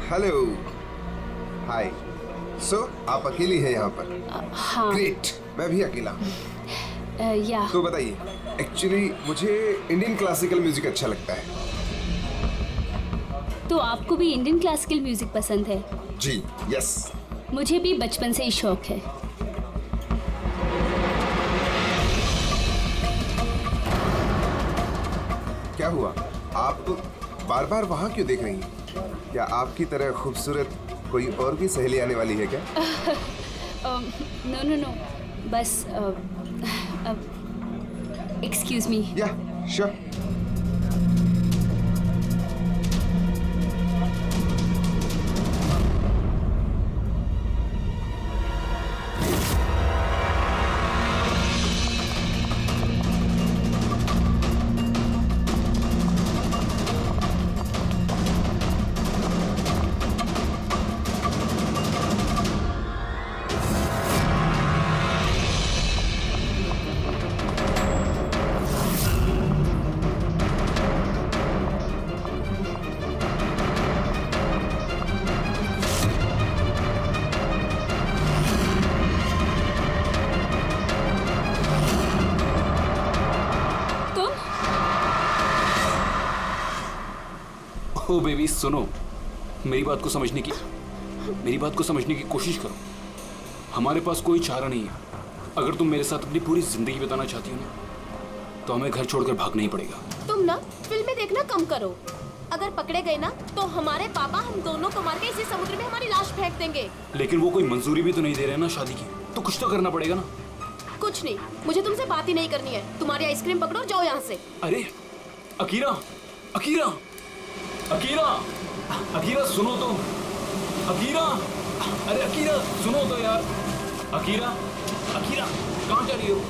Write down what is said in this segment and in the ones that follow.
Hello, हाय। सो आप अकेली हैं यहाँ पर? हाँ। ग्रेट, मैं भी अकेला हूँ। या तो बताइए, एक्चुअली मुझे इंडियन क्लासिकल म्यूजिक अच्छा लगता है। तो आपको भी इंडियन क्लासिकल म्यूजिक पसंद है? जी, यस। मुझे भी बचपन से ही शौक है। क्या हुआ, आप बार बार वहाँ क्यों देख रही हैं? क्या आपकी तरह खूबसूरत कोई और भी सहेली आने वाली है क्या? नो नो नो, बस एक्सक्यूज मी। या, श्योर। ओ बेबी सुनो, मेरी बात को समझने की कोशिश करो। हमारे पास कोई चारा नहीं है। अगर तुम मेरे साथ अपनी पूरी जिंदगी बिताना चाहती हो ना, तो हमें घर छोड़कर भागना ही पड़ेगा। तुम ना फिल्में देखना कम करो। अगर पकड़े गए ना तो हमारे पापा हम दोनों को मार के इसी समुद्र में हमारी लाश फेंक देंगे। लेकिन वो कोई मंजूरी भी तो नहीं दे रहे ना शादी की, तो कुछ तो करना पड़ेगा ना। कुछ नहीं, मुझे तुमसे बात ही नहीं करनी है। तुम्हारी आइसक्रीम पकड़ो और जाओ यहाँ से। अरे अकीरा, अकीरा, अकीरा, अकीरा सुनो तो, अकीरा, अरे अकीरा सुनो तो यार, अकीरा, अकीरा कहाँ जा रही हो?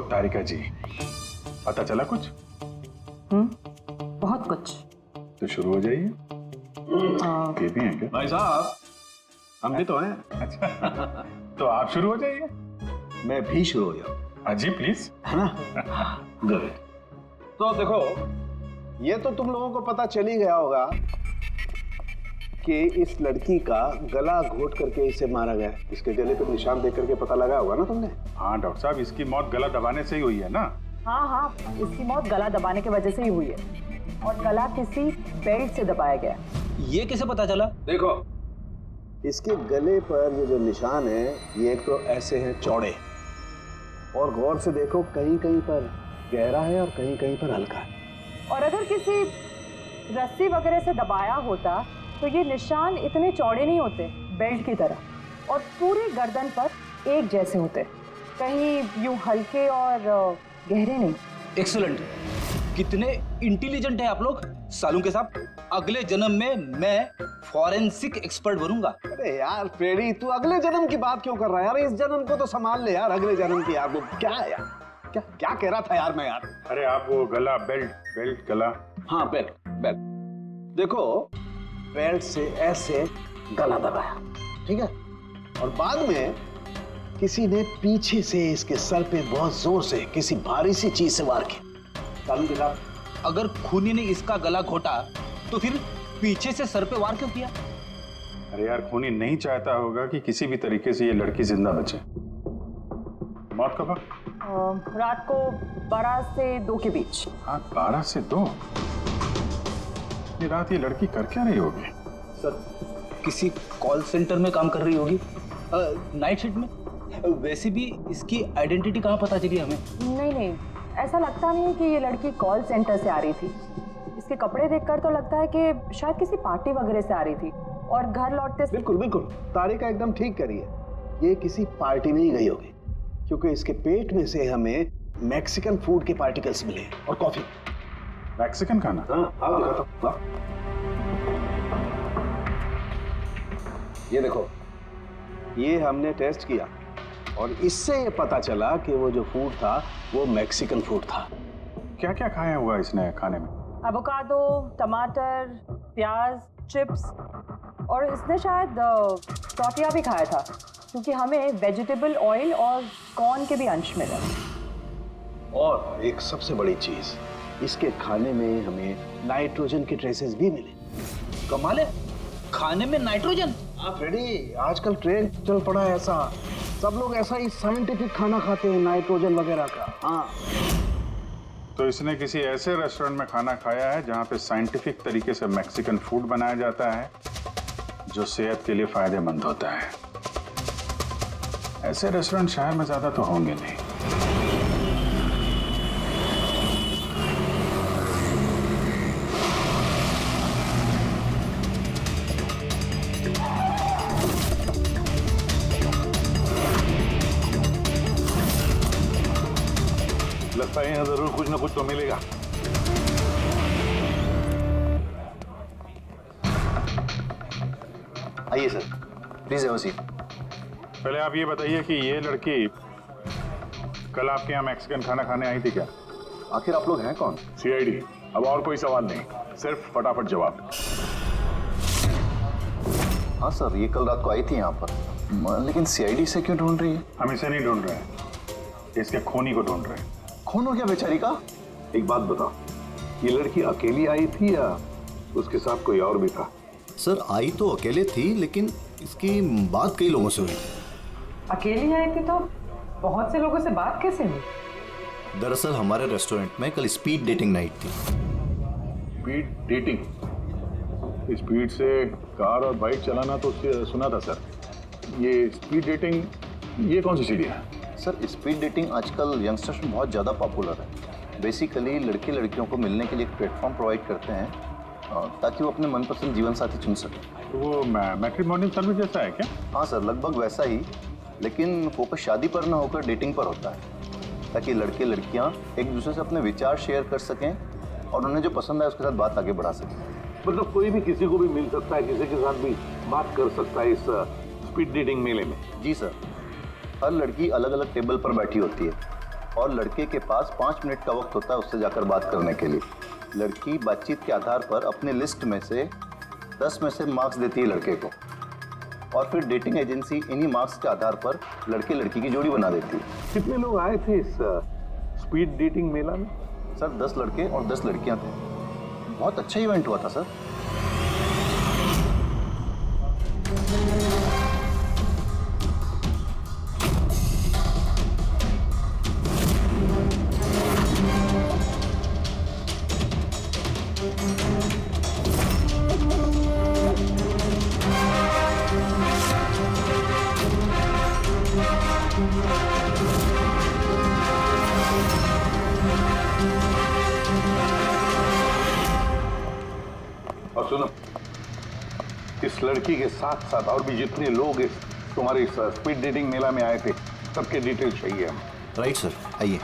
तारिका जी, पता चला कुछ? बहुत कुछ। तो शुरू हो जाइए। ये भी हैं क्या? भाई साहब, हम भी तो हैं। अच्छा तो आप शुरू हो जाइए। मैं भी शुरू हो जाऊं? हाँ जी प्लीज। है ना? गुड। तो देखो, ये तो तुम लोगों को पता चल ही गया होगा कि इस लड़की का गला घोट करके इसे मारा गया। इसके गले पर निशान देख करके पता लगा होगा ना तुमने? हाँ डॉक्टर साहब, इसकी मौत गला दबाने से ही हुई है ना? हाँ, इसकी मौत गला दबाने की वजह से ही हुई है और गला किसी बेल्ट से दबाया गया। ये कैसे पता चला? देखो, इसके गले पर ये जो निशान है, ये एक तो ऐसे हैं चौड़े, और गौर से देखो कहीं कहीं पर गहरा है और कहीं कहीं पर हल्का है। और अगर किसी रस्सी वगैरह से दबाया होता तो ये निशान इतने चौड़े नहीं होते, बेल्ट की तरह, और पूरे गर्दन पर एक जैसे होते, कहीं यूं हल्के और गहरे नहीं। एक्सीलेंट, कितने इंटेलिजेंट हैं आप लोग। सालू के साहब, अगले जन्म में मैं फॉरेंसिक एक्सपर्ट बनूंगा। अरे यार फ्रेडी, तू अगले जन्म की बात क्यों कर रहा है यार? इस जन्म को तो संभाल ले यार, अगले जन्म की यार। वो क्या है यार, क्या कह रहा था यार मैं यार? अरे आप वो गला, बेल्ट गला। हाँ बेल्ट। देखो, बेल्ट से ऐसे गला दबाया, ठीक है, और बाद में किसी ने पीछे से इसके सर पे बहुत जोर से किसी भारी सी चीज से वार किया। सालू के साहब, अगर खूनी ने इसका गला घोटा तो फिर पीछे से सर पे वार क्यों किया? अरे यार, खूनी नहीं चाहता होगा कि किसी भी तरीके से ये लड़की जिंदा बचे। मौत कब? रात को 12 से 2 के बीच। हाँ, 12 से 2। ये रात ये लड़की कर क्या रही होगी? सर, किसी कॉल सेंटर में काम कर रही होगी, नाइट शिफ्ट में। वैसे भी इसकी आइडेंटिटी कहाँ पता चली हमें? नहीं, ऐसा लगता नहीं है कि ये लड़की कॉल सेंटर से आ रही थी। इसके कपड़े देखकर तो लगता है कि शायद किसी पार्टी वगैरह से आ रही थी और घर लौटते। बिल्कुल तारिका एकदम ठीक करी है, ये किसी पार्टी में ही गई होगी, क्योंकि इसके पेट में से हमें मैक्सिकन फूड के पार्टिकल्स मिले और कॉफी। मैक्सिकन खाना? हाँ, आओ दिखाता हूं। ये देखो, ये हमने टेस्ट किया और इससे ये पता चला कि वो जो फूड था वो मैक्सिकन फूड था। क्या क्या खाया हुआ इसने खाने में? एवोकाडो, टमाटर, प्याज, चिप्स और इसने शायद टॉटिया भी खाया था, क्योंकि हमें वेजिटेबल ऑयल और कॉर्न के भी अंश मिले। और एक सबसे बड़ी चीज, इसके खाने में हमें नाइट्रोजन के ट्रेसेस भी मिले। कमाल है, खाने में नाइट्रोजन। हाँ फ्रेडी, आजकल ट्रेंड चल पड़ा है ऐसा, सब लोग ऐसा ही साइंटिफिक खाना खाते हैं, नाइट्रोजन वगैरह का। हाँ, तो इसने किसी ऐसे रेस्टोरेंट में खाना खाया है जहां पे साइंटिफिक तरीके से मैक्सिकन फूड बनाया जाता है जो सेहत के लिए फायदेमंद होता है। ऐसे रेस्टोरेंट शहर में ज्यादा तो होंगे नहीं। लगता है यहाँ जरूर कुछ ना कुछ तो मिलेगा। आइए sir, please have a seat. पहले आप ये बताइए कि ये लड़की कल आपके यहाँ मैक्सिकन खाना खाने आई थी क्या? आखिर आप लोग हैं कौन? सीआईडी। अब और कोई सवाल नहीं, सिर्फ फटाफट जवाब। हाँ सर, ये कल रात को आई थी यहाँ पर, लेकिन सीआईडी से क्यों ढूंढ रही है? हम इसे नहीं ढूंढ रहे हैं, इसके खूनी को ढूंढ रहे हैं। खून हो गया बेचारी का? एक बात बताओ, ये लड़की अकेली आई थी या उसके साथ कोई और भी था? सर आई तो अकेले थी, लेकिन इसकी बात कई लोगों से हुई। अकेली आई थी तो बहुत से लोगों से बात कैसे हुई? दरअसल हमारे रेस्टोरेंट में कल स्पीड डेटिंग नाइट थी। Speed dating? स्पीड से कार और बाइक चलाना तो सुना था सर। ये स्पीड डेटिंग, ये कौन सी सीढ़ी है? सर स्पीड डेटिंग आजकल यंगस्टर्स में बहुत ज़्यादा पॉपुलर है। बेसिकली लड़के लड़कियों को मिलने के लिए एक प्लेटफॉर्म प्रोवाइड करते हैं ताकि वो अपने मनपसंद जीवन साथी चुन सकें। तो वो मैट्रिमोनियल सर्विस जैसा है क्या? हाँ सर, लगभग वैसा ही, लेकिन फोकस शादी पर ना होकर डेटिंग पर होता है, ताकि लड़के लड़कियाँ एक दूसरे से अपने विचार शेयर कर सकें और उन्हें जो पसंद है उसके साथ बात आगे बढ़ा सकें। मतलब कोई भी किसी को भी मिल सकता है, किसी के साथ भी बात कर सकता है इस स्पीड डेटिंग मेले में? जी सर, हर लड़की अलग अलग टेबल पर बैठी होती है और लड़के के पास 5 मिनट का वक्त होता है उससे जाकर बात करने के लिए। लड़की बातचीत के आधार पर अपने लिस्ट में से 10 में से मार्क्स देती है लड़के को, और फिर डेटिंग एजेंसी इन्हीं मार्क्स के आधार पर लड़के लड़की की जोड़ी बना देती है। कितने लोग आए थे इस स्पीड डेटिंग मेला में? सर 10 लड़के और 10 लड़कियां थे। बहुत अच्छा इवेंट हुआ था सर। और सुनो, इस लड़की के साथ साथ और भी जितने लोग इस तुम्हारे इस स्पीड डेटिंग मेला में आए थे, सबके डिटेल्स चाहिए हमें। राइट सर, आइए।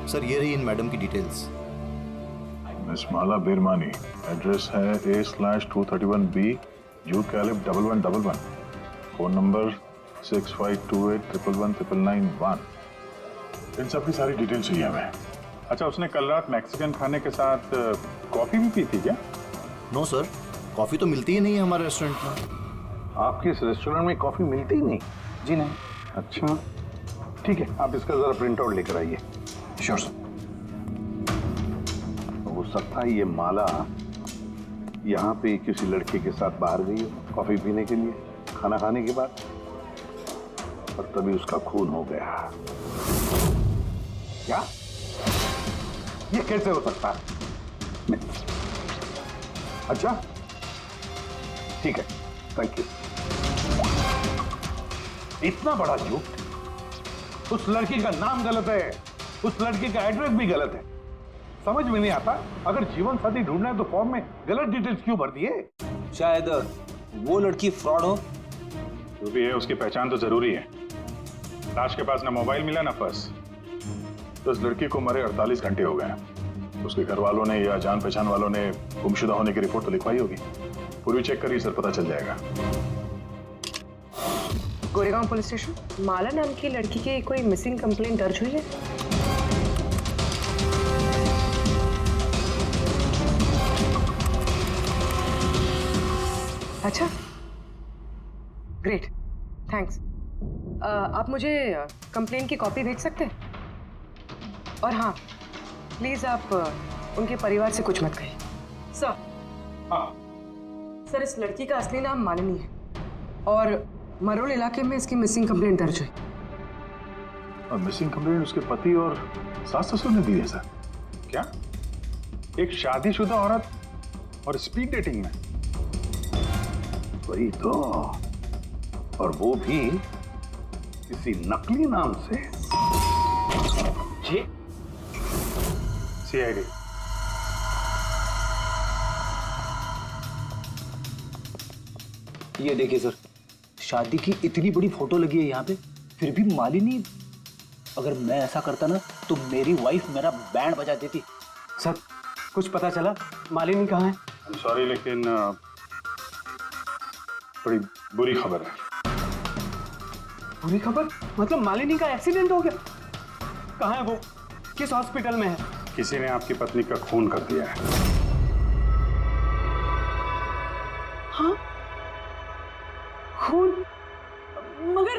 सर ये रही इन मैडम की डिटेल्स। मिस माला बिरमानी, एड्रेस है A/231B जू कैलिब 1111, फोन नंबर 6528119991। इन सब की सारी डिटेल चाहिए हमें। अच्छा, उसने कल रात मैक्सिकन खाने के साथ कॉफी भी पी थी क्या? नो सर, कॉफ़ी तो मिलती ही नहीं है हमारे रेस्टोरेंट में। आपके इस रेस्टोरेंट में कॉफी मिलती ही नहीं? जी नहीं। अच्छा ठीक है, आप इसका जरा प्रिंट आउट लेकर आइए। Sure sir. हो सकता है ये माला यहाँ पे किसी लड़के के साथ बाहर गई हो कॉफी पीने के लिए खाना खाने के बाद, और तभी उसका खून हो गया। क्या? ये कैसे हो सकता है? अच्छा ठीक है, थैंक यू। इतना बड़ा झूठ! उस लड़की का नाम गलत है, उस लड़की का एड्रेस भी गलत है। समझ में नहीं आता, अगर जीवन साथी ढूंढना है तो फॉर्म में गलत डिटेल्स क्यों भर दिए? शायद वो लड़की फ्रॉड हो। जो भी है उसकी पहचान तो जरूरी है। लाश के पास ना मोबाइल मिला ना पर्स, तो उस लड़की को मरे 48 घंटे हो गए। उसके घर वालों ने या जान पहचान वालों ने गुमशुदा होने की रिपोर्ट तो लिखवाई होगी। पूरी चेक करिए सर, पता चल जाएगा। गोरेगांव पुलिस स्टेशन, माला नाम की लड़की की कोई मिसिंग कंप्लेंट दर्ज हुई है? अच्छा, ग्रेट, थैंक्स। आप मुझे कंप्लेंट की कॉपी भेज सकते हैं? और हाँ, प्लीज आप उनके परिवार से कुछ मत कहिए। सर, हाँ सर, इस लड़की का असली नाम मालिनी है और मरोल इलाके में इसकी मिसिंग कंप्लेंट दर्ज हुई। और मिसिंग कंप्लेंट उसके पति और सास ससुर ने दी है सर? क्या, एक शादीशुदा औरत और स्पीड डेटिंग में? वही तो, और वो भी किसी नकली नाम से। जी सीआईडी। ये देखिए सर, शादी की इतनी बड़ी फोटो लगी है यहाँ पे, फिर भी मालिनी। अगर मैं ऐसा करता ना तो मेरी वाइफ मेरा बैंड बजा देती। सर, कुछ पता चला मालिनी कहाँ है? सॉरी, लेकिन बड़ी बुरी खबर है। बुरी खबर? मतलब मालिनी का एक्सीडेंट हो गया? कहाँ है वो? किस हॉस्पिटल में है? किसी ने आपकी पत्नी का खून कर दिया है। हाँ? खून? मगर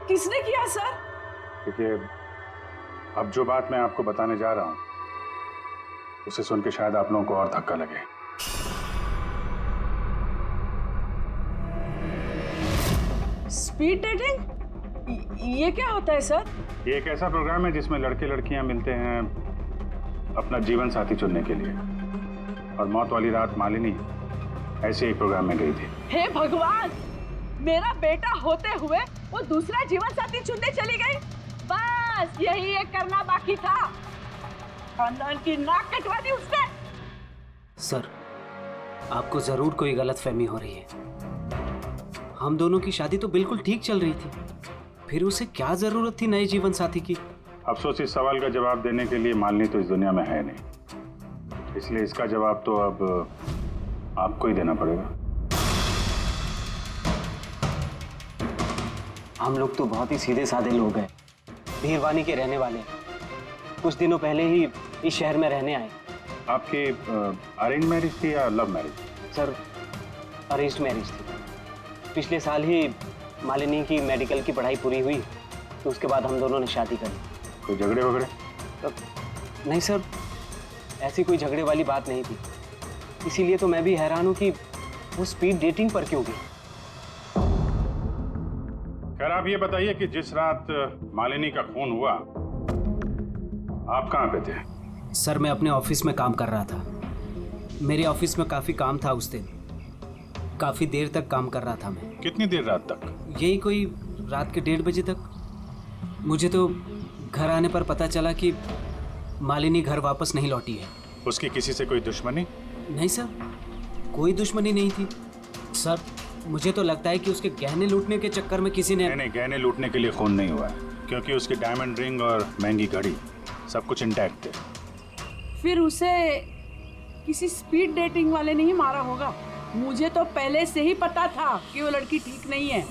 किसने किया सर? देखिए, अब जो बात मैं आपको बताने जा रहा हूं उसे सुन के शायद आप लोगों को और धक्का लगे। Speed dating? ये क्या होता है सर? ये एक ऐसा प्रोग्राम है जिसमें लड़के लड़कियां मिलते हैं अपना जीवन साथी चुनने के लिए। और मौत वाली रात मालिनी ऐसे एक प्रोग्राम में गई थी। हे भगवान, मेरा बेटा होते हुए वो दूसरा जीवन साथी चुनने चली गई। बस यही एक करना बाकी था। खानदान की नाक कटवा दी उसने। सर, आपको जरूर कोई गलतफहमी हो रही है। हम दोनों की शादी तो बिल्कुल ठीक चल रही थी, फिर उसे क्या जरूरत थी नए जीवन साथी की? अफसोस, इस सवाल का जवाब देने के लिए मालिनी तो इस दुनिया में है नहीं, इसलिए इसका जवाब तो अब आपको ही देना पड़ेगा। हम लोग तो बहुत ही सीधे साधे लोग हैं, भीरवानी के रहने वाले हैं। कुछ दिनों पहले ही इस शहर में रहने आए। आपकी अरेंज मैरिज थी या love marriage? Sir, arranged marriage थी। पिछले साल ही मालिनी की मेडिकल की पढ़ाई पूरी हुई, तो उसके बाद हम दोनों ने शादी कर ली। कोई झगड़े वगड़े? नहीं सर, ऐसी कोई झगड़े वाली बात नहीं थी। इसीलिए तो मैं भी हैरान हूँ कि वो स्पीड डेटिंग पर क्यों गई। खैर, आप ये बताइए कि जिस रात मालिनी का खून हुआ आप कहाँ पे थे? सर, मैं अपने ऑफिस में काम कर रहा था। मेरे ऑफिस में काफ़ी काम था उस दिन। काफ़ी देर तक काम कर रहा था मैं। कितनी देर रात तक? यही कोई रात के 1:30 बजे तक। मुझे तो घर आने पर पता चला कि मालिनी घर वापस नहीं लौटी है। उसकी किसी से कोई दुश्मनी? नहीं सर, कोई दुश्मनी नहीं थी। सर, मुझे तो लगता है कि उसके गहने लूटने के चक्कर में किसी ने... नहीं, गहने लूटने के लिए खून नहीं हुआ है, क्योंकि उसकी डायमंड रिंग और महंगी घड़ी सब कुछ इंटैक्ट थे। फिर उसे किसी स्पीड डेटिंग वाले ने ही मारा होगा। मुझे तो पहले से ही पता था कि वो लड़की ठीक नहीं है।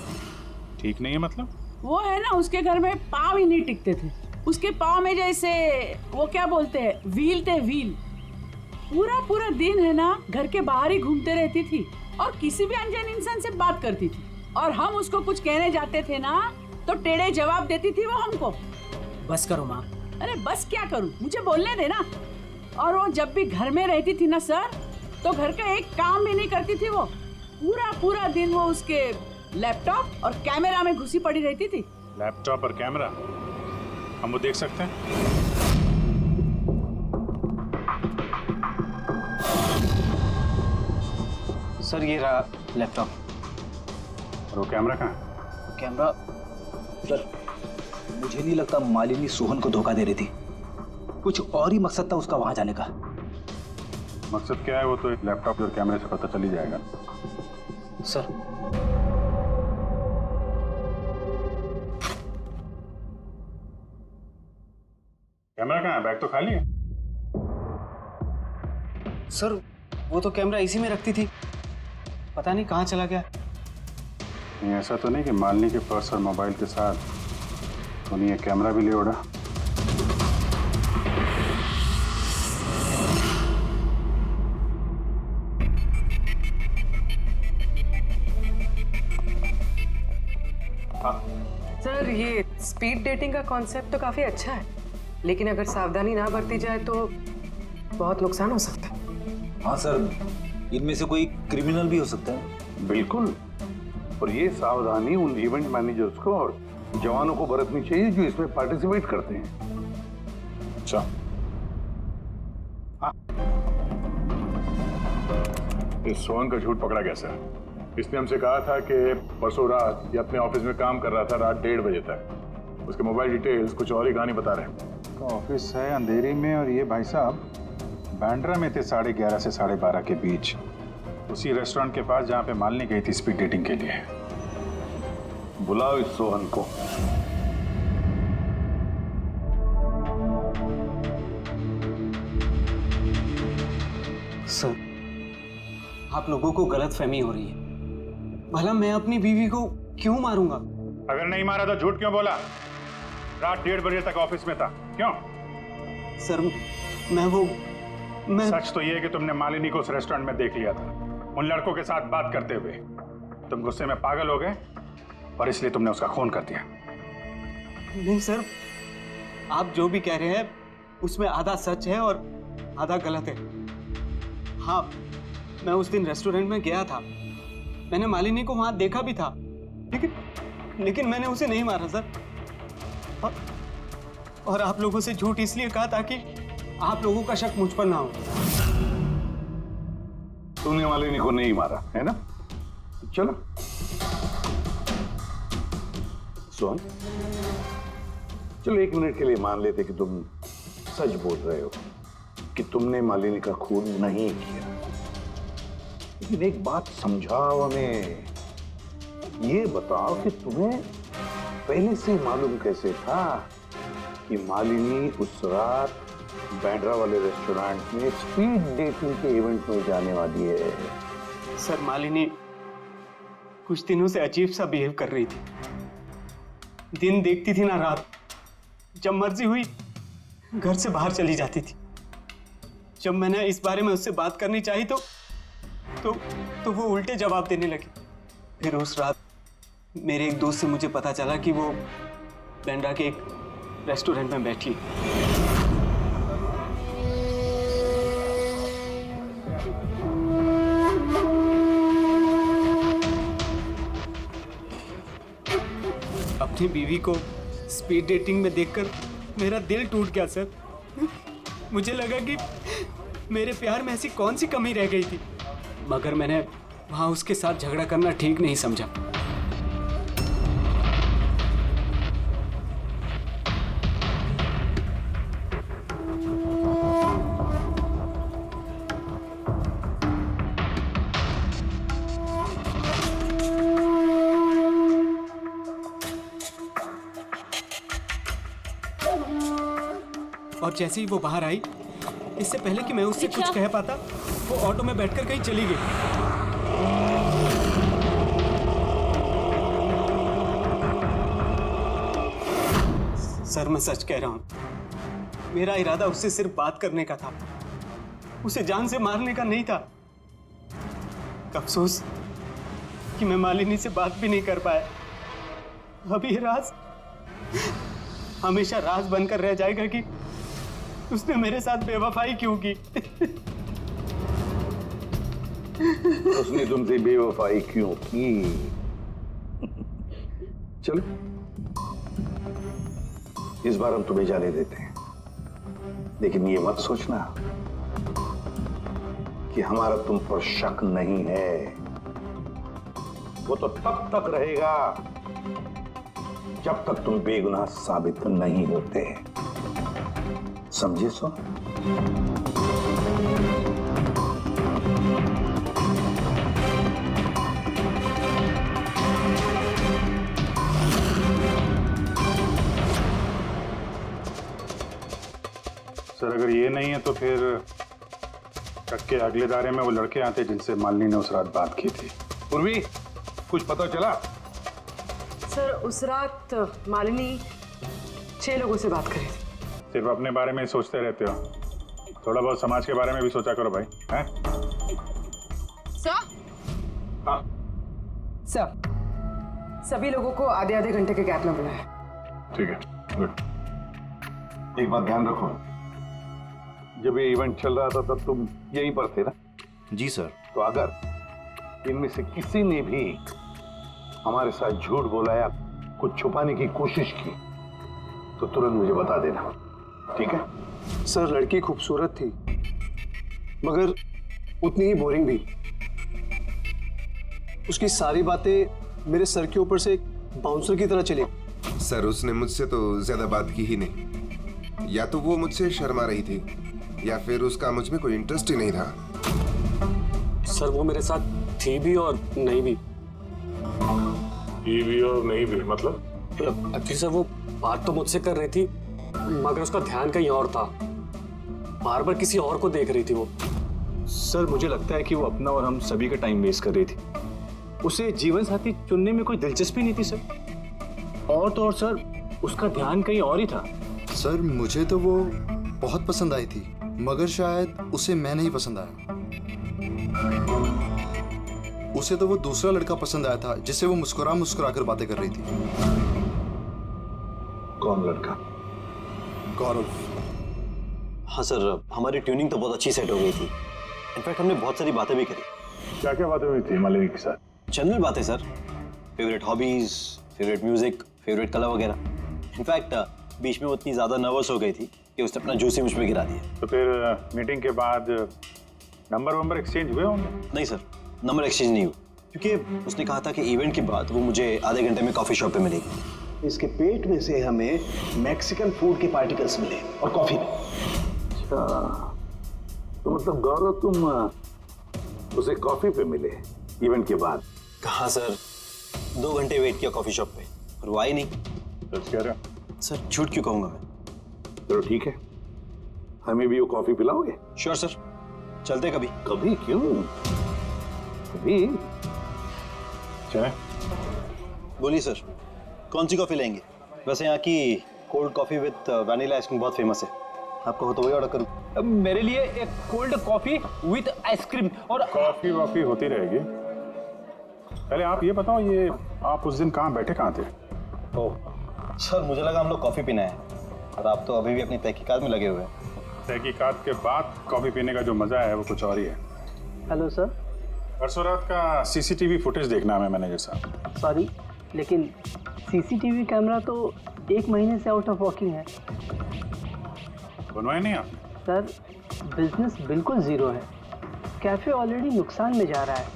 ठीक नहीं है मतलब? वो है ना, उसके घर में पाँव ही नहीं टिकते थे। उसके पाँव में जैसे वो क्या बोलते हैं, व्हील थे, व्हील। पूरा दिन है ना घर के बाहर ही घूमते रहती थी और किसी भी अनजान इंसान से बात करती थी। और हम उसको कुछ कहने जाते थे ना तो टेढ़े जवाब देती थी वो हमको। बस करो माँ। अरे बस क्या करूँ, मुझे बोलने देना। और वो जब भी घर में रहती थी ना सर, तो घर का एक काम भी नहीं करती थी वो। पूरा दिन वो उसके लैपटॉप और कैमरा में घुसी पड़ी रहती थी। लैपटॉप और कैमरा हम वो देख सकते हैं? सर, ये रहा लैपटॉप। और वो कैमरा कहाँ है? कैमरा? सर, मुझे नहीं लगता मालिनी सोहन को धोखा दे रही थी। कुछ और ही मकसद था उसका वहां जाने का। मकसद क्या है वो तो एक लैपटॉप और कैमरे से पता चल ही जाएगा। सर, कैमरा कहाँ है? बैग तो खाली है। सर वो तो कैमरा इसी में रखती थी, पता नहीं कहाँ चला गया। नहीं, ऐसा तो नहीं कि मालिनी के पर्स और मोबाइल के साथ उन्हें ये कैमरा भी ले उड़ा? सर ये स्पीड डेटिंग का कॉन्सेप्ट तो काफी अच्छा है, लेकिन अगर सावधानी ना बरती जाए तो बहुत नुकसान हो सकता है। हाँ सर, इनमें से कोई क्रिमिनल भी हो सकता है। बिल्कुल, और ये सावधानी उन इवेंट मैनेजर्स को और जवानों को बरतनी चाहिए जो इसमें पार्टिसिपेट करते हैं। अच्छा, इस सोहन का झूठ पकड़ा कैसे? इसने हमसे कहा था कि परसों रात ये अपने ऑफिस में काम कर रहा था रात 1:30 बजे तक। उसके मोबाइल डिटेल्स कुछ और ही कहानी बता रहे हैं। ऑफिस है अंधेरी में और ये भाई साहब बांद्रा में थे 11:30 से 12:30 के बीच, उसी रेस्टोरेंट के पास जहाँ पे मालिनी गई थी स्पीड डेटिंग के लिए। बुलाओ इस सोहन को। सर आप लोगों को गलतफहमी हो रही है। भला मैं अपनी बीवी को क्यों मारूंगा? अगर नहीं मारा तो झूठ क्यों बोला? रात 1:30 बजे तक ऑफिस में था, क्यों? सर मैं सच तो ये है कि तुमने मालिनी को उस रेस्टोरेंट में देख लिया था उन लड़कों के साथ बात करते हुए। तुम गुस्से में पागल हो गए और इसलिए तुमने उसका खून कर दिया। नहीं सर, आप जो भी कह रहे हैं उसमें आधा सच है और आधा गलत है। हाँ, मैं उस दिन रेस्टोरेंट में गया था, मैंने मालिनी को वहां देखा भी था, लेकिन मैंने उसे नहीं मारा सर। और आप लोगों से झूठ इसलिए कहा ताकि आप लोगों का शक मुझ पर ना हो। तूने मालिनी को नहीं मारा है ना? चलो सोहन, चलो 1 मिनट के लिए मान लेते कि तुम सच बोल रहे हो कि तुमने मालिनी का खून नहीं किया, लेकिन एक बात समझाओ हमें। ये बताओ कि तुम्हें पहले से मालूम कैसे था कि मालिनी उस रात बांद्रा वाले रेस्टोरेंट में स्पीड डेटिंग के इवेंट में जाने वाली है? सर मालिनी कुछ दिनों से अजीब सा बिहेव कर रही थी। दिन देखती थी ना रात, जब मर्जी हुई घर से बाहर चली जाती थी। जब मैंने इस बारे में उससे बात करनी चाहिए तो वो उल्टे जवाब देने लगी। फिर उस रात मेरे एक दोस्त से मुझे पता चला कि वो बांद्रा के एक रेस्टोरेंट में बैठी। अपनी बीवी को स्पीड डेटिंग में देखकर मेरा दिल टूट गया सर। मुझे लगा कि मेरे प्यार में ऐसी कौन सी कमी रह गई थी, मगर मैंने वहां उसके साथ झगड़ा करना ठीक नहीं समझा। और जैसे ही वो बाहर आई, इससे पहले कि मैं उससे कुछ कह पाता, वो ऑटो में बैठकर कहीं चली गई। सर मैं सच कह रहा हूं, मेरा इरादा उससे सिर्फ बात करने का था, उसे जान से मारने का नहीं था। अफसोस कि मैं मालिनी से बात भी नहीं कर पाया। अब ये राज हमेशा राज बनकर रह जाएगा कि उसने मेरे साथ बेवफाई क्यों की। उसने तुमसे बेवफाई क्यों की? चलो इस बार हम तुम्हें जाने देते हैं, लेकिन ये मत सोचना कि हमारा तुम पर शक नहीं है। वो तो तब तक रहेगा जब तक तुम बेगुनाह साबित नहीं होते। समझे सो? सर अगर ये नहीं है तो फिर ट्रक के अगले दायरे में वो लड़के आते जिनसे मालिनी ने उस रात बात की थी। पूर्वी, कुछ पता चला? सर उस रात मालिनी 6 लोगों से बात करी थी। सिर्फ अपने बारे में ही सोचते रहते हो, थोड़ा बहुत समाज के बारे में भी सोचा करो भाई। हैं? सर हाँ, सर सभी लोगों को आधे आधे घंटे के गैप में बुलाया। ठीक है, गुड। एक बात ध्यान रखो, जब ये इवेंट चल रहा था तब तुम यहीं पर थे ना? जी सर। तो अगर इनमें से किसी ने भी हमारे साथ झूठ बोला या कुछ छुपाने की कोशिश की तो तुरंत मुझे बता देना, ठीक है? सर लड़की खूबसूरत थी मगर उतनी ही बोरिंग भी। उसकी सारी बातें मेरे सर के ऊपर से एक बाउंसर की तरह चली। सर उसने मुझसे तो ज्यादा बात की ही नहीं। या तो वो मुझसे शर्मा रही थी या फिर उसका मुझ में कोई इंटरेस्ट ही नहीं था। सर वो मेरे साथ थी भी और नहीं भी। थी भी और नहीं भी मतलब? एक्चुअली सर वो बात तो मुझसे कर रही थी मगर उसका ध्यान कहीं और था, बार बार किसी और को देख रही थी वो। सर मुझे लगता है कि वो अपना और हम सभी का टाइम वेस्ट कर रही थी। उसे जीवन साथी चुनने में कोई दिलचस्पी नहीं थी सर। और तो और सर उसका ध्यान कहीं और ही था। सर मुझे तो वो बहुत पसंद आई थी मगर शायद उसे मैं नहीं पसंद आया। उसे तो वो दूसरा लड़का पसंद आया था जिससे वो मुस्कुरा मुस्कुरा कर बातें कर रही थी। कौन लड़का? गौरव। हाँ सर, हमारी ट्यूनिंग तो बहुत अच्छी सेट हो गई थी। इनफैक्ट हमने बहुत सारी बातें भी करी। क्या क्या बातें हुई थी मालिनी के साथ? जनरल बातें sir, favourite hobbies, favourite music, favourite colour वगैरह। इनफैक्ट बीच में वो इतनी ज्यादा नर्वस हो गई थी कि उसने अपना जूस ही मुझ पे गिरा दिया। तो फिर मीटिंग के बाद नंबर एक्सचेंज हुए होंगे? नहीं सर, नंबर एक्सचेंज नहीं हुआ क्योंकि उसने कहा था कि इवेंट के बाद वो मुझे आधे घंटे में कॉफी शॉप पे मिलेगी। इसके पेट में से हमें मैक्सिकन फूड के पार्टिकल्स मिले और कॉफी में। अच्छा, तो मतलब गौरव तुम उसे कॉफी पे मिले इवेंट के बाद? कहाँ सर, 2 घंटे वेट किया कॉफी शॉप पे और वो आई नहीं। सच कह रहे हो? सर झूठ क्यों कहूँगा मैं। चलो ठीक है, हमें भी वो कॉफी पिलाओगे? श्योर सर, चलते कभी। कभी क्यों, कभी चले। बोलिए सर, कौन सी कॉफी लेंगे? वैसे यहाँ की cold coffee with vanilla ice cream बहुत फेमस है, आपको हो तो वही ऑर्डर करूँ। मेरे लिए एक कोल्ड कॉफी विद आइसक्रीम। और कॉफी वॉफी होती रहेगी। पहले आप ये बताओ, ये आप उस दिन कहाँ बैठे कहाँ थे? ओह सर, मुझे लगा हम लोग कॉफी पीना है और आप तो अभी भी अपनी तहकीकात में लगे हुए हैं। तहकीकात के बाद कॉफी पीने का जो मजा है वो कुछ और ही है। Hello sir. परसों रात का सीसीटीवी फुटेज देखना है मैनेजर साहब। सॉरी लेकिन सीसीटीवी कैमरा तो 1 महीने से आउट ऑफ वर्किंग है। बनवाए नहीं आपने? सर बिजनेस बिल्कुल ज़ीरो है, कैफ़े ऑलरेडी नुकसान में जा रहा है।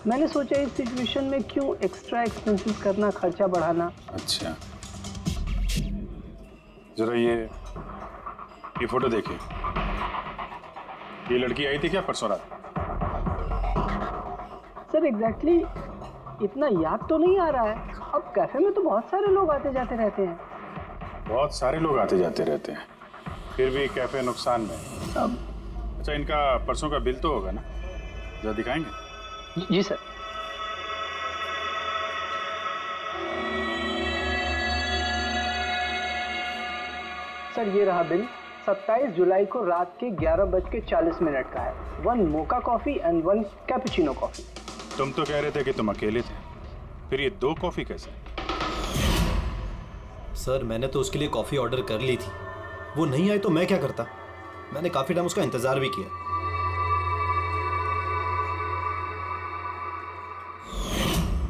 मैंने सोचा इस सिचुएशन में क्यों एक्स्ट्रा एक्सपेंसेस करना, खर्चा बढ़ाना। अच्छा, जरा ये फोटो देखिए। ये लड़की आई थी क्या परसों रात? सर एग्जैक्टली इतना याद तो नहीं आ रहा है। अब कैफ़े में तो बहुत सारे लोग आते जाते रहते हैं। बहुत सारे लोग आते जाते रहते हैं, फिर भी कैफे नुकसान में। अब अच्छा, इनका परसों का बिल तो होगा ना, जरा दिखाएंगे? जी सर। सर ये रहा बिल। 27 जुलाई को रात के 11:40 का है। 1 mocha coffee and 1 cappuccino coffee. तुम तो कह रहे थे कि तुम अकेले थे, फिर ये 2 कॉफी कैसे? सर मैंने तो उसके लिए कॉफी ऑर्डर कर ली थी, वो नहीं आई तो मैं क्या करता। मैंने काफी टाइम उसका इंतजार भी किया।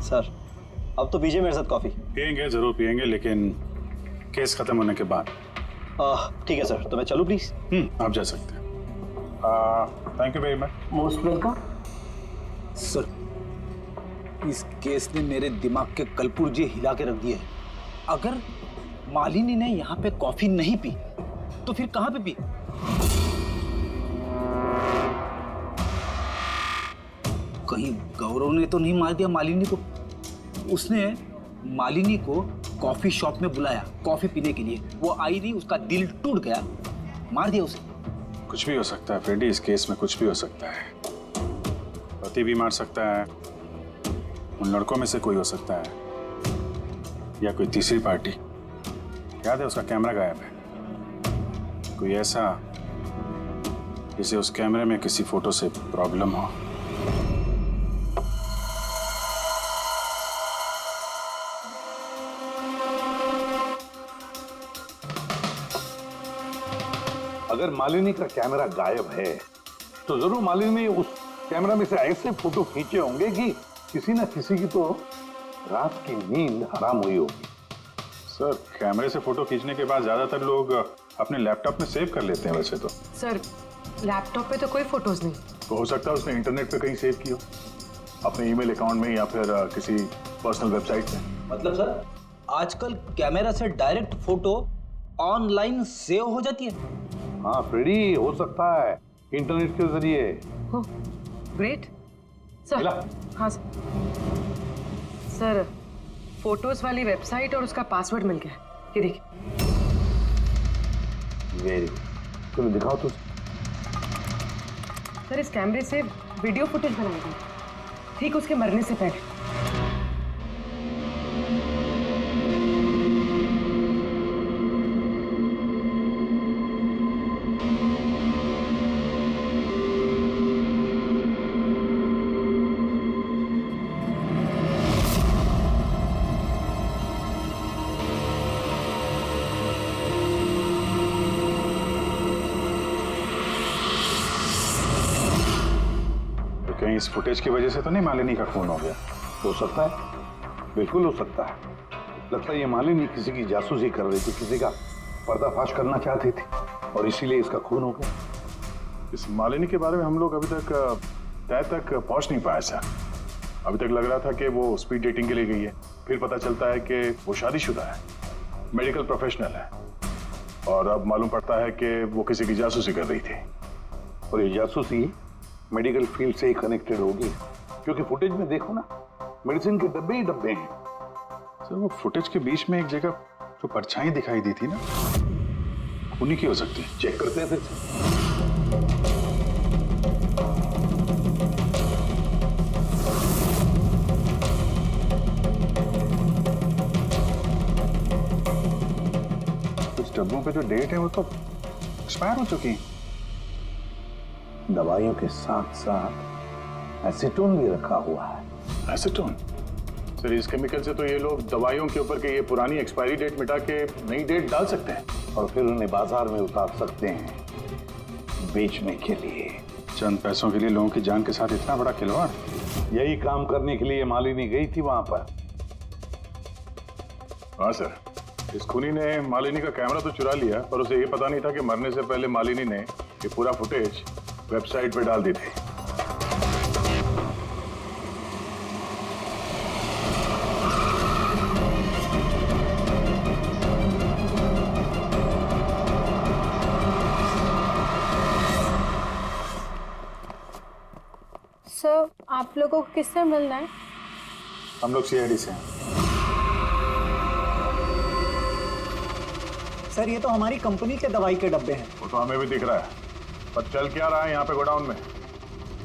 सर अब तो पीजिए मेरे साथ कॉफी। पियेंगे, जरूर पियेंगे, लेकिन केस खत्म होने के बाद। ठीक है सर, तो मैं चलूँ प्लीज? आप जा सकते हैं। Thank you very much. Most welcome. Sir इस केस ने मेरे दिमाग के कलपुर्जे हिला के रख दिए हैं। अगर मालिनी ने यहाँ पे कॉफी नहीं पी तो फिर कहाँ पे पी? कहीं गौरव ने तो नहीं मार दिया मालिनी को? उसने मालिनी को कॉफी शॉप में बुलाया कॉफी पीने के लिए, वो आई नहीं, उसका दिल टूट गया, मार दिया उसे। कुछ भी हो सकता है फ्रेडी, इस केस में कुछ भी हो सकता है। पति भी मार सकता है, उन लड़कों में से कोई हो सकता है, या कोई तीसरी पार्टी। याद है उसका कैमरा गायब है, कोई ऐसा जिसे उस कैमरे में किसी फोटो से प्रॉब्लम हो। अगर मालिनी का कैमरा गायब है तो जरूर मालिनी उस कैमरा में से ऐसे फोटो खींचे होंगे कि किसी न किसी की तो रात की नींद हराम हुई होगी। सर, कैमरे से फोटो खींचने के बाद ज्यादातर लोग अपने लैपटॉप में सेव कर लेते हैं वैसे तो। सर, लैपटॉप पे तो कोई फोटोज नहीं। तो हो सकता है उसने इंटरनेट पे कहीं सेव की हो, अपने ईमेल अकाउंट में या फिर किसी पर्सनल वेबसाइट में। मतलब सर, आजकल कैमरा से डायरेक्ट फोटो ऑनलाइन सेव हो जाती है? हाँ फ्रेडी, हो सकता है इंटरनेट के जरिए। हो, ग्रेट सर। हाँ सर, फोटोज वाली वेबसाइट और उसका पासवर्ड मिल गया, ये देखिए। वेरी गुड, चलो दिखाओ तो। सर, इस कैमरे से वीडियो फुटेज बनाई गई ठीक उसके मरने से पहले। कहीं इस फुटेज की वजह से तो नहीं मालिनी का खून हो गया? हो सकता है, बिल्कुल हो सकता है। लगता है ये मालिनी किसी की जासूसी कर रही थी, किसी का पर्दाफाश करना चाहती थी और इसीलिए इसका खून हो गया। इस मालिनी के बारे में हम लोग अभी तक तय तक पहुंच नहीं पाए सर। अभी तक लग रहा था कि वो स्पीड डेटिंग के लिए गई है, फिर पता चलता है कि वो शादीशुदा है, मेडिकल प्रोफेशनल है, और अब मालूम पड़ता है कि वो किसी की जासूसी कर रही थी। और ये जासूसी मेडिकल फील्ड से ही कनेक्टेड होगी, क्योंकि फुटेज में देखो ना, मेडिसिन के डब्बे ही डब्बे हैं। सर, वो फुटेज के बीच में एक जगह जो परछाई दिखाई दी थी ना, उन्हीं की हो सकती है। चेक करते हैं फिर से। कुछ डब्बों पे जो डेट है वो तो एक्सपायर हो चुकी है। दवाइयों के साथ साथ एसीटोन भी रखा हुआ है। एसीटोन? सर, इस केमिकल से तो ये लोग दवाइयों के ऊपर के ये पुरानी एक्सपायरी डेट मिटा के नई डेट डाल सकते हैं और फिर उन्हें बाजार में उतार सकते हैं बेचने के लिए। चंद पैसों के लिए लोगों की जान के साथ इतना बड़ा खिलवाड़? यही काम करने के लिए मालिनी गई थी वहां पर। हाँ सर, इस खूनी ने मालिनी का कैमरा तो चुरा लिया, पर उसे ये पता नहीं था कि मरने से पहले मालिनी ने ये पूरा फुटेज वेबसाइट पे डाल दी थी। सर, आप लोगों को किससे मिलना है? हम लोग सीआईडी से हैं। सर, ये तो हमारी कंपनी के दवाई के डब्बे हैं। वो तो हमें भी दिख रहा है, पर चल क्या रहा है यहाँ पे गोडाउन में?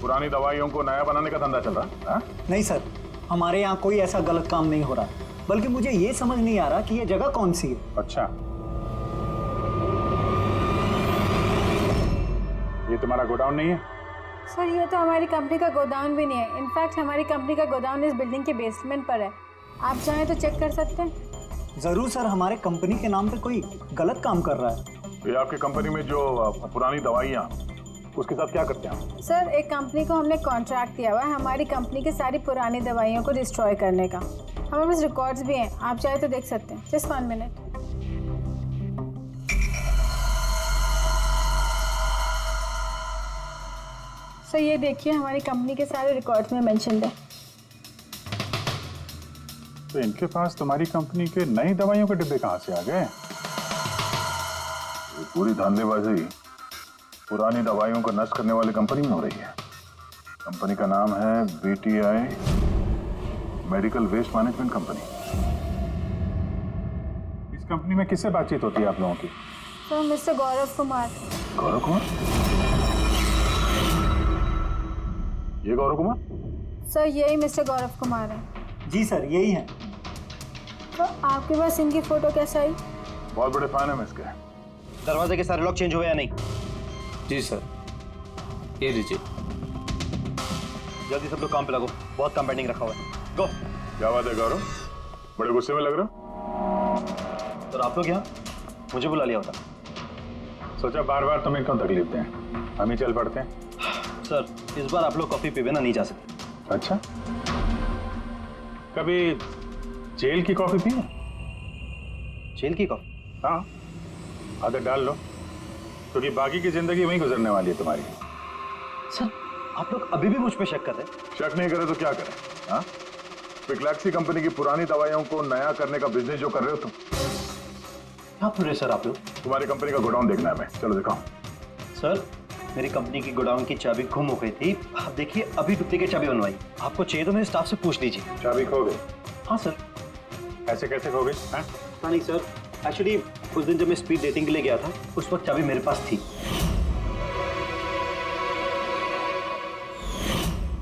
पुरानी दवाइयों को नया बनाने का धंधा चल रहा है? नहीं सर, हमारे यहाँ कोई ऐसा गलत काम नहीं हो रहा, बल्कि मुझे ये समझ नहीं आ रहा कि ये जगह कौन सी है। अच्छा, ये तुम्हारा गोडाउन नहीं है? सर, ये तो हमारी कंपनी का गोदाम भी नहीं है। इनफैक्ट हमारी कंपनी का गोदाम इस बिल्डिंग के बेसमेंट पर है। आप चाहें तो चेक कर सकते हैं। जरूर सर, हमारे कंपनी के नाम पे कोई गलत काम कर रहा है। ये आपकी कंपनी में जो पुरानी दवाइयाँ, उसके साथ क्या करते हैं? सर, एक कंपनी को हमने कॉन्ट्रैक्ट दिया हुआ है हमारी कंपनी की सारी पुरानी दवाइयों को डिस्ट्रॉय करने का। हमारे पास रिकॉर्ड्स भी हैं, आप चाहे तो देख सकते हैं। Just 1 minute. सर, ये देखिए, हमारी कंपनी के सारे रिकॉर्ड्स में मेंशन्ड है। तो इनके पास तुम्हारी कंपनी के नई दवाइयों के डिब्बे कहाँ से आ गए? ये पूरी धांधलेबाजी पुरानी दवाइयों को नष्ट करने वाली कंपनी में हो रही है। कंपनी का नाम है BTI medical waste management company. इस कंपनी में किससे बातचीत होती है आप लोगों की? Sir mister Gaurav Kumar. गौरव कुमार? ये गौरव कुमार? सर यही मिस्टर गौरव कुमार है। जी सर, यही है। तो आपके पास इनकी फोटो कैसे आई? बहुत बड़े फैन है मैं इसके। दरवाजे के सारे लॉक चेंज हुए या नहीं? जी सर, ये लीजिए। जल्दी सब लोग काम पे लगो, बहुत काम पेंडिंग रखा हुआ है। गो। क्या बात है गौरव, बड़े गुस्से में लग रहे हो? सर आप लोग यहाँ मुझे बुला लिया होता। सोचा बार बार तुम्हें क्यों तकलीफ दें, हम ही चल पड़ते हैं। सर इस बार आप लोग कॉफी पीवे ना नहीं जा सकते। अच्छा, कभी जेल की कॉफी पी है? जेल की कॉफी? हाँ, आदत डाल लो, क्योंकि बाकी की जिंदगी वहीं गुजरने वाली है तुम्हारी। सर आप लोग अभी भी मुझ पे शक कर रहे हैं? शक नहीं करे तो क्या करें? हाँ, पिक्लैक्सी कंपनी की पुरानी दवाइयों को नया करने का बिजनेस जो कर रहे हो तुम। क्या बोल रहे सर आप लोग? तुम्हारी कंपनी का गोडाउन देखना है, मैं चलो दिखाओ। सर मेरी कंपनी की गोडाउन की चाबी गुम हो गई थी, आप देखिए अभी डुप्लीकेट चाबी बनवाई। आपको चाहिए तो मेरे स्टाफ से पूछ लीजिए। चाबी खो गई? हाँ सर। ऐसे कैसे खो गई? पता नहीं सर, एक्चुअली उस दिन जब मैं स्पीड डेटिंग के लिए गया था उस वक्त चाबी मेरे पास थी,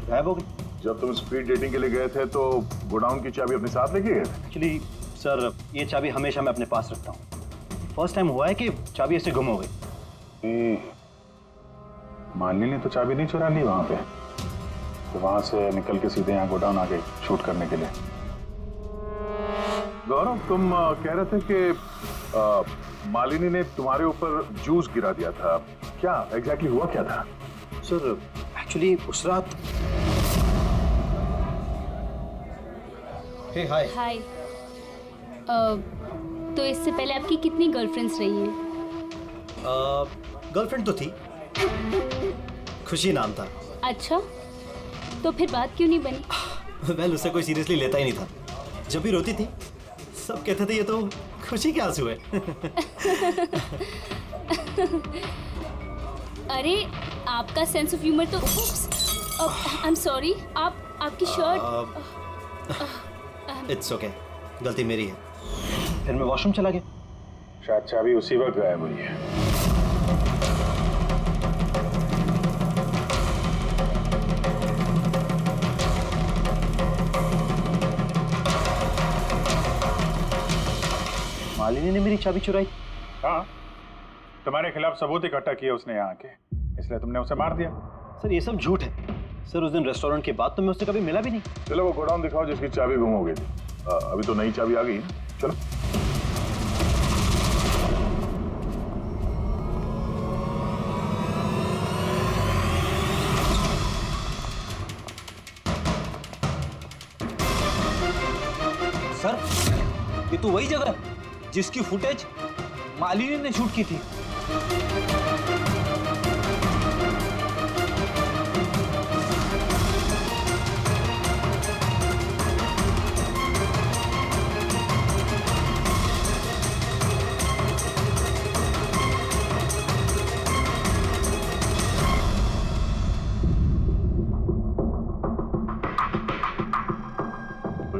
गायब हो गई। जब तुम स्पीड डेटिंग के लिए गए थे तो गोडाउन की चाबी अपने साथ लेके गए थे? एक्चुअली सर ये चाबी हमेशा मैं अपने पास रखता हूँ। फर्स्ट टाइम हुआ है कि चाबी ऐसे गुम हो गई। मालिनी ने तो चाबी नहीं चुरा ली वहां पे, तो वहां से निकल के सीधे यहाँ गोडाउन आ गई शूट करने के लिए। गौरव तुम कह रहे थे कि मालिनी ने तुम्हारे ऊपर जूस गिरा दिया था, क्या एग्जैक्टली हुआ क्या था? सर एक्चुअली उस रात। हे हाय। हाय। तो इससे पहले आपकी कितनी गर्लफ्रेंड्स रही हैं? गर्लफ्रेंड तो थी, खुशी नाम था। अच्छा, तो फिर बात क्यों नहीं बनी? वेल उसे कोई सीरियसली लेता ही नहीं था। जब भी रोती थी सब कहते थे ये तो खुशी के आंसू है। अरे आपका सेंस ऑफ ह्यूमर तो आई एम सॉरी, आपकी शर्ट। इट्स ओके, गलती मेरी है। फिर मैं वॉशरूम चला गया, शायद चाबी उसी वक्त गायब हुई है। मालिनी ने मेरी चाबी चुराई? हाँ, तुम्हारे खिलाफ सबूत इकट्ठा किया उसने यहाँ के, इसलिए तुमने उसे मार दिया। सर ये सब झूठ है। सर उस दिन रेस्टोरेंट के बाद तो मैं उससे कभी मिला भी नहीं। चलो वो गोडाउन दिखाओ जिसकी चाबी गुम हो गई थी। अभी तो नई चाबी आ गई है, चलो। सर ये तो वही जगह है जिसकी फुटेज मालिनी ने शूट की थी।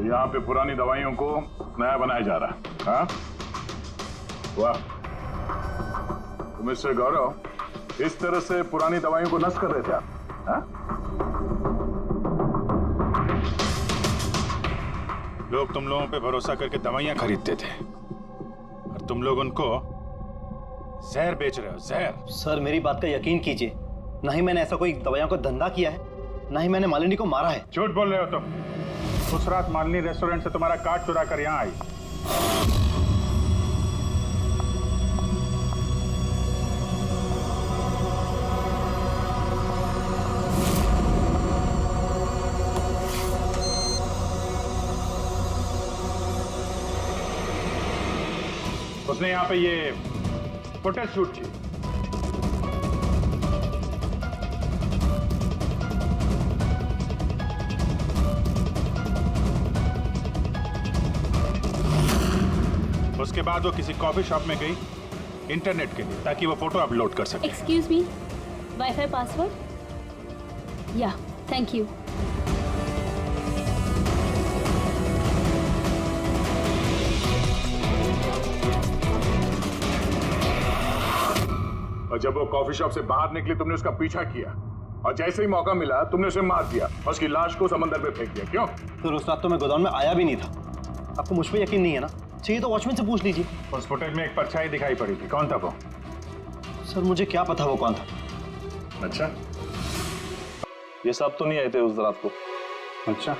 यहाँ पे पुरानी दवाइयों को नया बनाया जा रहा है। हाँ? वाह, तो मिस्टर गौरव इस तरह से पुरानी दवाइयों को नष्ट कर रहे थे आप? हाँ? लोग तुम लोगों पे भरोसा करके दवाइयां खरीदते थे और तुम लोग उनको जहर बेच रहे हो, जहर। सर मेरी बात का यकीन कीजिए, ना ही मैंने ऐसा कोई दवाइयों का धंधा किया है, ना ही मैंने मालिनी को मारा है। झूठ बोल रहे हो तुम। उस रात मालिनी रेस्टोरेंट से तुम्हारा कार्ड चुरा कर यहाँ आई। उसने यहाँ पे ये फुटेज शूट की। उसके बाद वो किसी कॉफी शॉप में गई इंटरनेट के लिए, ताकि वो फोटो अपलोड कर सके। Excuse me, wifi password? या, थैंक यू। जब वो कॉफी शॉप से बाहर निकली तुमने उसका पीछा किया और जैसे ही मौका मिला तुमने उसे मार दिया और उसकी लाश को समंदर में फेंक दिया। क्यों? सर उस रात तो मैं गोदाम में आया भी नहीं था। आपको मुझ पर यकीन नहीं है ना? चाहिए तो वॉचमैन से पूछ लीजिए। उस फुटेज में एक परछाई दिखाई पड़ी थी, कौन था वो? सर मुझे क्या पता वो कौन था। अच्छा, ये सब तो नहीं आए थे उस रात को। अच्छा,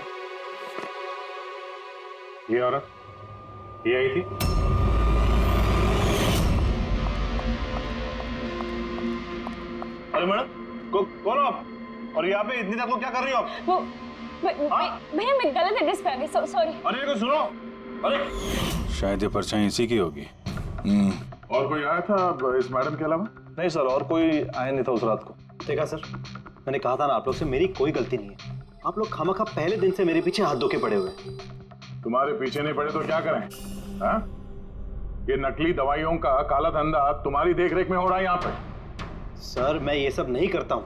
ये औरत ये आई थी? अरे मैडम कौन हो आप? और यहाँ पे इतनी देर को क्या कर रही हो आप? वो भैया मैं गलत एड्रेस पे आ गई, सॉरी। अरे को सुनो, अरे शायद ये परछाई इसी की होगी। और कोई आया था इस मैडम के अलावा? नहीं सर, और कोई आया नहीं था उस रात को। देखा सर, मैंने कहा था ना आप लोग से मेरी कोई गलती नहीं है। आप लोग खामखा पहले दिन से मेरे पीछे हाथ धोके पड़े हुए। तुम्हारे पीछे नहीं पड़े तो क्या करें? हाँ? ये नकली दवाइयों का काला धंधा तुम्हारी देखरेख में हो रहा है यहाँ पे। सर मैं ये सब नहीं करता हूँ।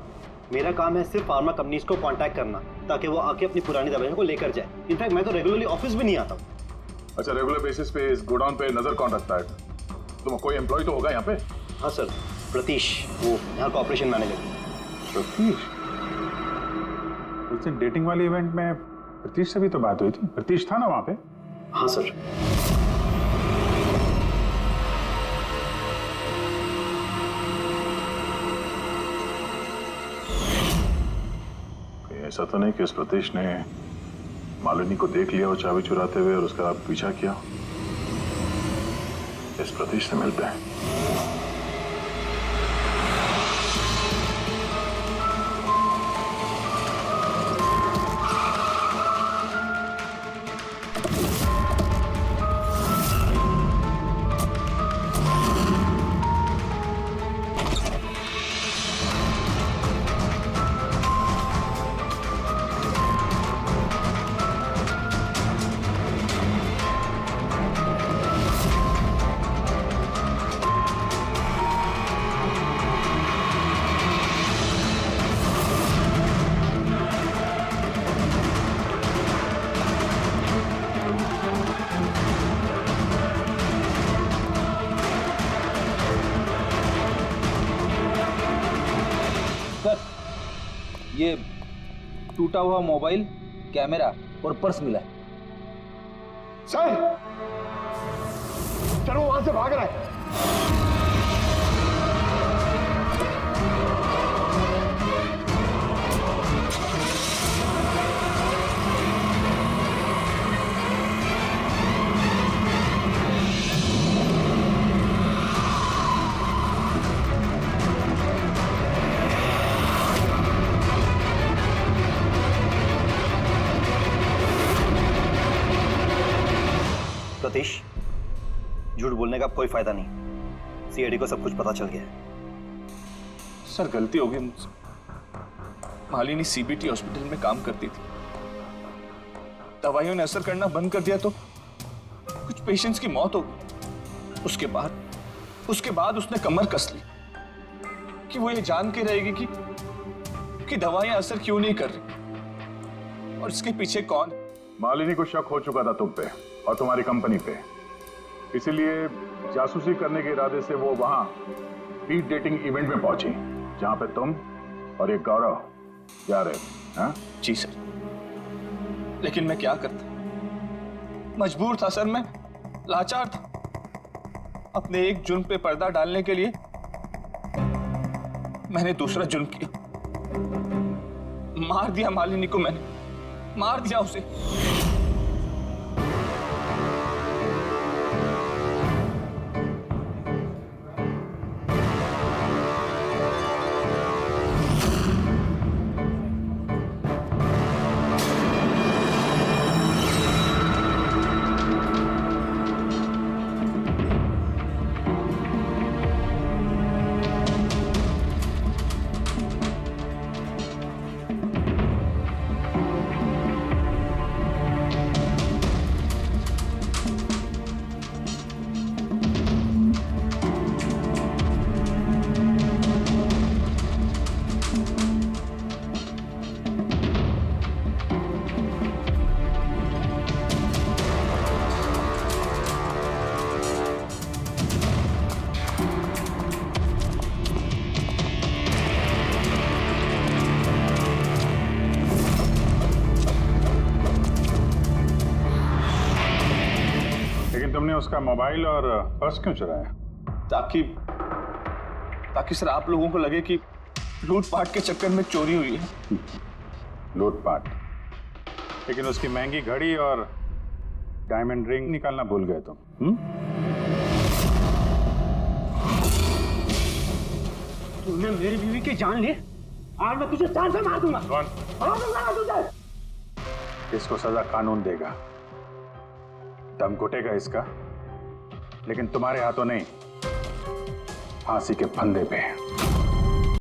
मेरा काम है सिर्फ फार्मा कंपनीज को कांटेक्ट करना ताकि वो आके अपनी पुरानी दवाइयों को लेकर जाए। इनफैक्ट मैं तो रेगुलरली ऑफिस भी नहीं आता हूँ। अच्छा, रेगुलर बेसिस पे इस गोडाउन पे नजर कौन रखता है? तुम कोई एम्प्लॉय तो होगा यहाँ पे? हाँ सर, प्रतीश, वो यहाँ का ऑपरेशन मैनेजर। प्रतीश? उस दिन डेटिंग वाले इवेंट में प्रतीश से भी तो बात हुई थी। प्रतीश था ना वहाँ पे? हाँ सर। ऐसा तो नहीं कि उस प्रतीश ने मालिनी को देख लिया और चाबी चुराते हुए और उसका पीछा किया? इस प्रतीश से मिलते हैं। ये टूटा हुआ मोबाइल, कैमरा और पर्स मिला है। सर, चलो वहां से भाग रहा है। सतीश, झूठ बोलने का कोई फायदा नहीं। सीआईडी को सब कुछ पता चल गया है। सर गलती हो गई मुझसे। मालिनी सीबीटी हॉस्पिटल में काम करती थी। दवाइयों ने असर करना बंद कर दिया तो कुछ पेशेंट्स की मौत हो गई। उसके बाद उसने कमर कस ली कि वो ये जान के रहेगी कि दवाइयां असर क्यों नहीं कर रही और इसके पीछे कौन है। मालिनी को शक हो चुका था तुम पे और तुम्हारी कंपनी पे, इसीलिए जासूसी करने के इरादे से वो वहां स्पीड डेटिंग इवेंट में पहुंची जहां पे तुम और एक गौरव जा रहे थे। हाँ? जी सर, लेकिन मैं क्या करता, मजबूर था सर, मैं लाचार था। अपने एक जुर्म पे पर्दा डालने के लिए मैंने दूसरा जुर्म किया। मार दिया मालिनी को, मैंने मार दिया उसे। उसका मोबाइल और पर्स क्यों चुराया? ताकि सर आप लोगों को लगे कि लूटपाट के चक्कर में चोरी हुई है। लूटपाट? लेकिन उसकी महंगी घड़ी और डायमंड रिंग निकालना भूल गए तुम। तूने मेरी बीवी की जान ली, आज मैं तुझे जान से मार दूंगा। कौन? इसको सजा कानून देगा। दम घुटेगा इसका, लेकिन तुम्हारे हाथों नहीं, फांसी के फंदे पे।